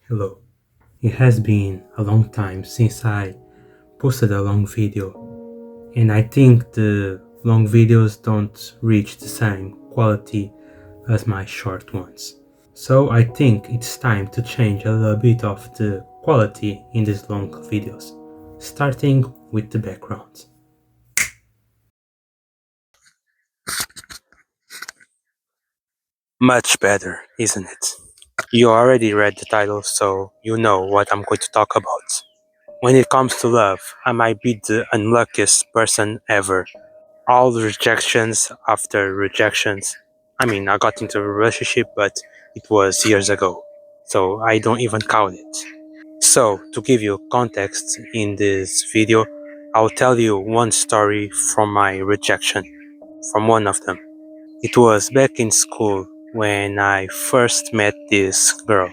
Hello. It has been a long time since I posted a long video, and I think the long videos don't reach the same quality as my short ones. So I think it's time to change a little bit of the quality in these long videos, starting with the background. Much better, isn't it? You already read the title, so you know what I'm going to talk about. When it comes to love, I might be the unluckiest person ever. All rejections after rejections. I mean, I got into a relationship, but it was years ago, so I don't even count it. So, to give you context in this video, I'll tell you one story from my rejection, from one of them. It was back in school when I first met this girl.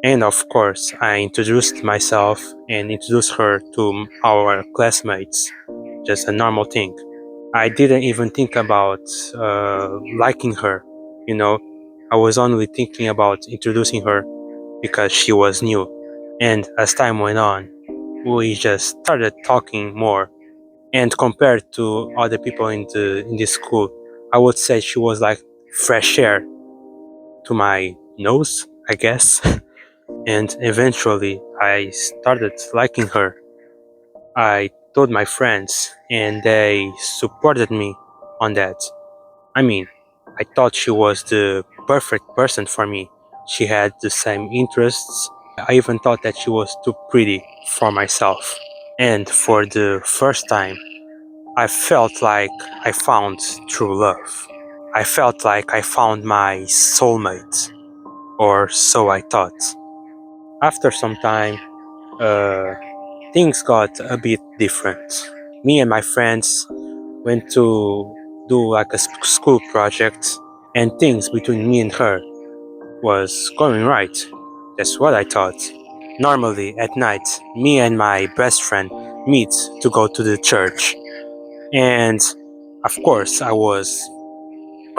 And of course, I introduced myself and introduced her to our classmates. Just a normal thing. I didn't even think about liking her, you know. I was only thinking about introducing her because she was new. And as time went on, we just started talking more. And compared to other people in this school, I would say she was like fresh air to my nose, I guess. And eventually, I started liking her. I told my friends, and they supported me on that. I mean, I thought she was the perfect person for me. She had the same interests. I even thought that she was too pretty for myself. And for the first time, I felt like I found true love. I felt like I found my soulmate, or so I thought. After some time, uh, things got a bit different. Me and my friends went to do like a school project, and things between me and her was going right. That's what I thought. Normally at night, me and my best friend meet to go to the church, and of course I was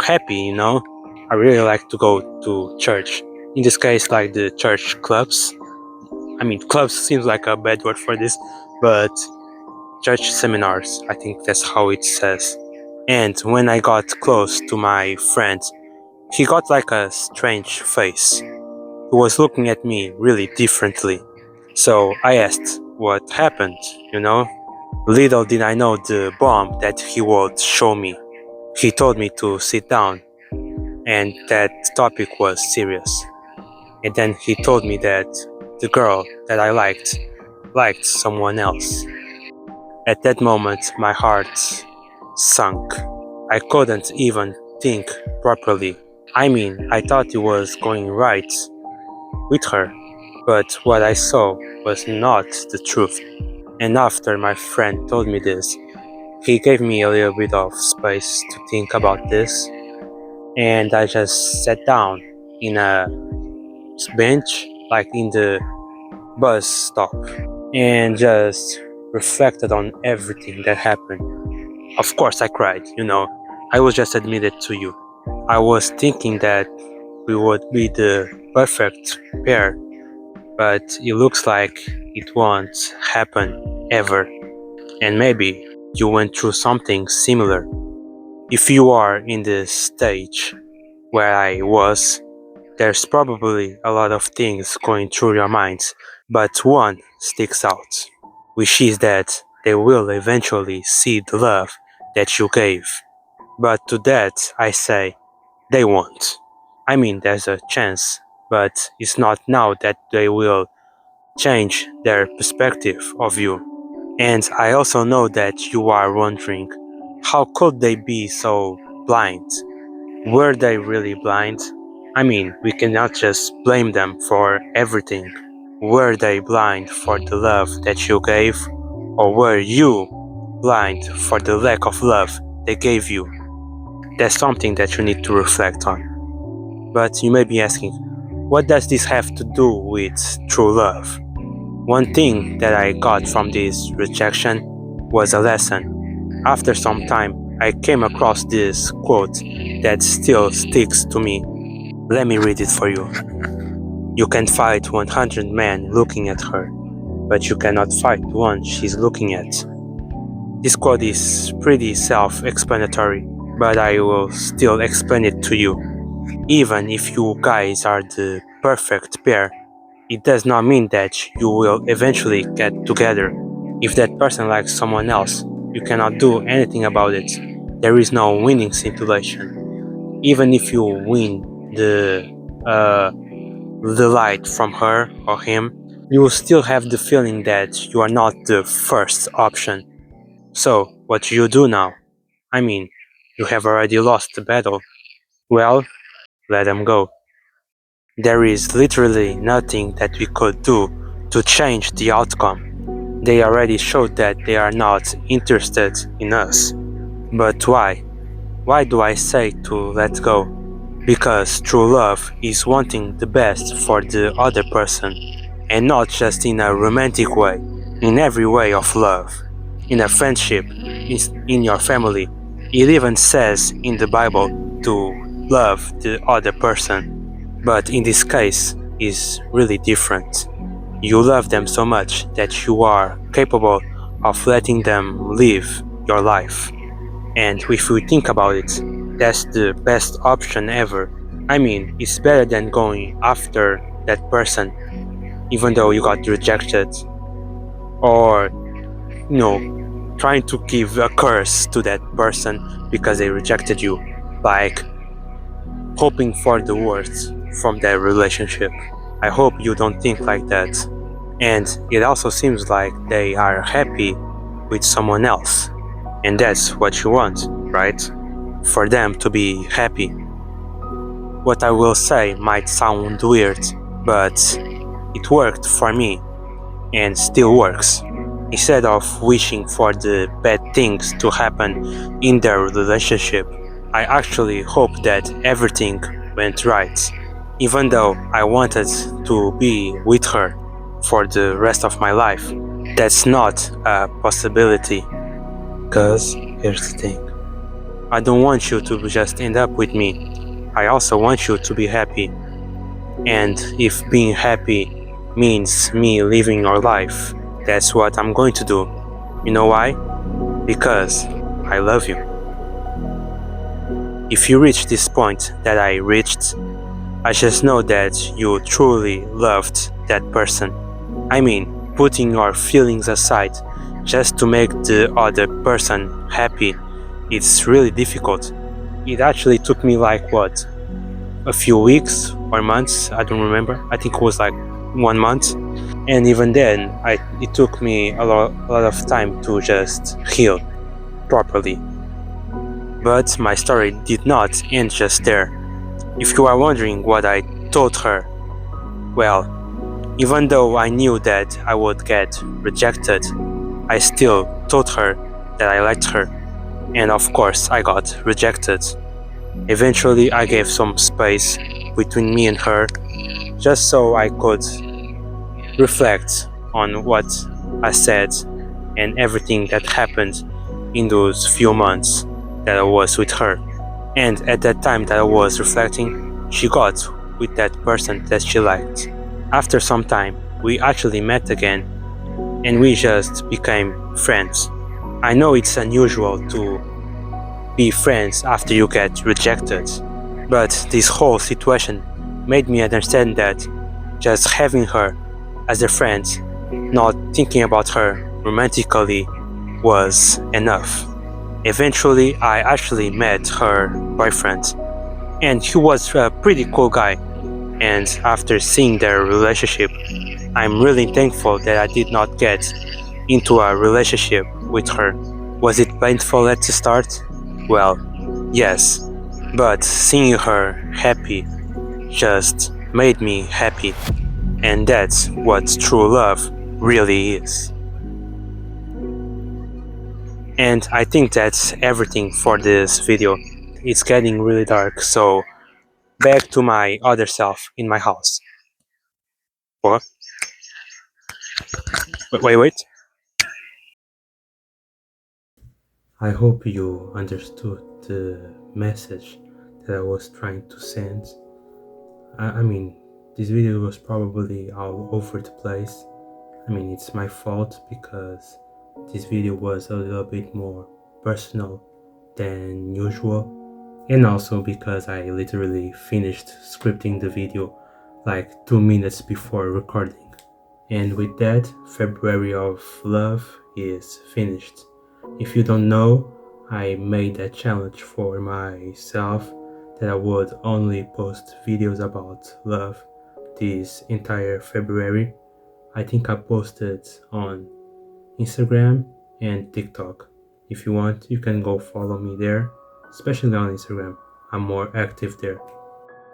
happy, you know. I really like to go to church. In this case, like the church clubs. I mean, clubs seems like a bad word for this, but church seminars, I think that's how it says. And when I got close to my friend, he got like a strange face. He was looking at me really differently. So I asked what happened, you know? Little did I know the bomb that he would show me. He told me to sit down and that topic was serious. And then he told me that the girl that I liked someone else. At that moment, my heart sunk. I couldn't even think properly. I mean, I thought it was going right with her, but what I saw was not the truth. And after my friend told me this, he gave me a little bit of space to think about this, and I just sat down in a bench, like in the bus stop, and just reflected on everything that happened. Of course, I cried, you know. I will just admit it to you. I was thinking that we would be the perfect pair, but it looks like it won't happen ever. And maybe you went through something similar. If you are in the stage where I was, there's probably a lot of things going through your minds, but one sticks out, which is that they will eventually see the love that you gave. But to that, I say, they won't. I mean, there's a chance, but it's not now that they will change their perspective of you. And I also know that you are wondering, how could they be so blind? Were they really blind? I mean, we cannot just blame them for everything. Were they blind for the love that you gave? Or were you blind for the lack of love they gave you? That's something that you need to reflect on. But you may be asking, what does this have to do with true love? One thing that I got from this rejection was a lesson. After some time, I came across this quote that still sticks to me. Let me read it for you. You can fight 100 men looking at her, but you cannot fight the one she's looking at. This quote is pretty self-explanatory, but I will still explain it to you. Even if you guys are the perfect pair, it does not mean that you will eventually get together. If that person likes someone else, you cannot do anything about it. There is no winning situation. Even if you win uh, the light from her or him, you will still have the feeling that you are not the first option. So, what do you do now? I mean, you have already lost the battle. Well, let them go. There is literally nothing that we could do to change the outcome. They already showed that they are not interested in us. But why? Why do I say to let go? Because true love is wanting the best for the other person, and not just in a romantic way, in every way of love. In a friendship, in your family. It even says in the Bible to love the other person. But in this case, is really different. You love them so much that you are capable of letting them live your life. And if we think about it, that's the best option ever. I mean, it's better than going after that person, even though you got rejected, or, trying to give a curse to that person because they rejected you, like hoping for the worst from that relationship. I hope you don't think like that. And it also seems like they are happy with someone else. And that's what you want, right? For them to be happy. What I will say might sound weird, but it worked for me and still works. Instead of wishing for the bad things to happen in their relationship, I actually hope that everything went right. Even though I wanted to be with her for the rest of my life, that's not a possibility. Because here's the thing, I don't want you to just end up with me. I also want you to be happy. And if being happy means me living your life, that's what I'm going to do. You know why? Because I love you. If you reach this point that I reached, I just know that you truly loved that person. I mean, putting your feelings aside just to make the other person happy, it's really difficult. It actually took me like what? A few weeks or months, I don't remember. I think it was like 1 month. And even then, it took me a lot of time to just heal properly. But my story did not end just there. If you are wondering what I told her, well, even though I knew that I would get rejected, I still told her that I liked her. And of course, I got rejected. Eventually, I gave some space between me and her just so I could reflect on what I said and everything that happened in those few months that I was with her. And at that time that I was reflecting, she got with that person that she liked. After some time, we actually met again and we just became friends. I know it's unusual to be friends after you get rejected, but this whole situation made me understand that just having her as a friend, not thinking about her romantically, was enough. Eventually, I actually met her boyfriend, and he was a pretty cool guy. And after seeing their relationship, I'm really thankful that I did not get into a relationship with her. Was it painful at the start? Well, yes, but seeing her happy just made me happy, and that's what true love really is. And I think that's everything for this video. It's getting really dark, so back to my other self in my house. What? Wait. I hope you understood the message that I was trying to send. I mean, This video was probably all over the place. I mean, it's my fault because this video was a little bit more personal than usual, and also because I literally finished scripting the video like 2 minutes before recording. And with that, February of Love is finished. If you don't know, I made a challenge for myself that I would only post videos about love this entire February. I think I posted on Instagram and TikTok. If you want, you can go follow me there, especially on Instagram. I'm more active there.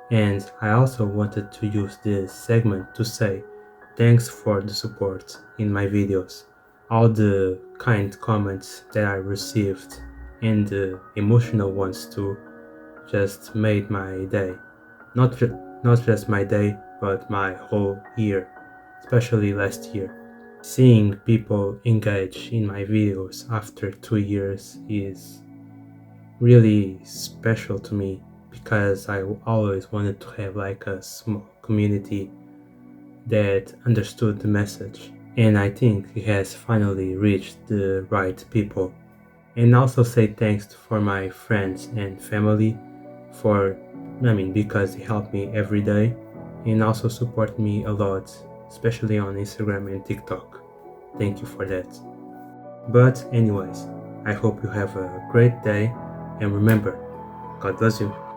And I also wanted to use this segment to say thanks for the support in my videos. All the kind comments that I received and the emotional ones too just made my day. Not just my day, but my whole year, especially last year. Seeing people engage in my videos after 2 years is really special to me because I always wanted to have like a small community that understood the message, and I think it has finally reached the right people. And also say thanks for my friends and family for, because they help me every day and also support me a lot, especially on Instagram and TikTok. Thank you for that. But anyways, I hope you have a great day, and remember, God bless you.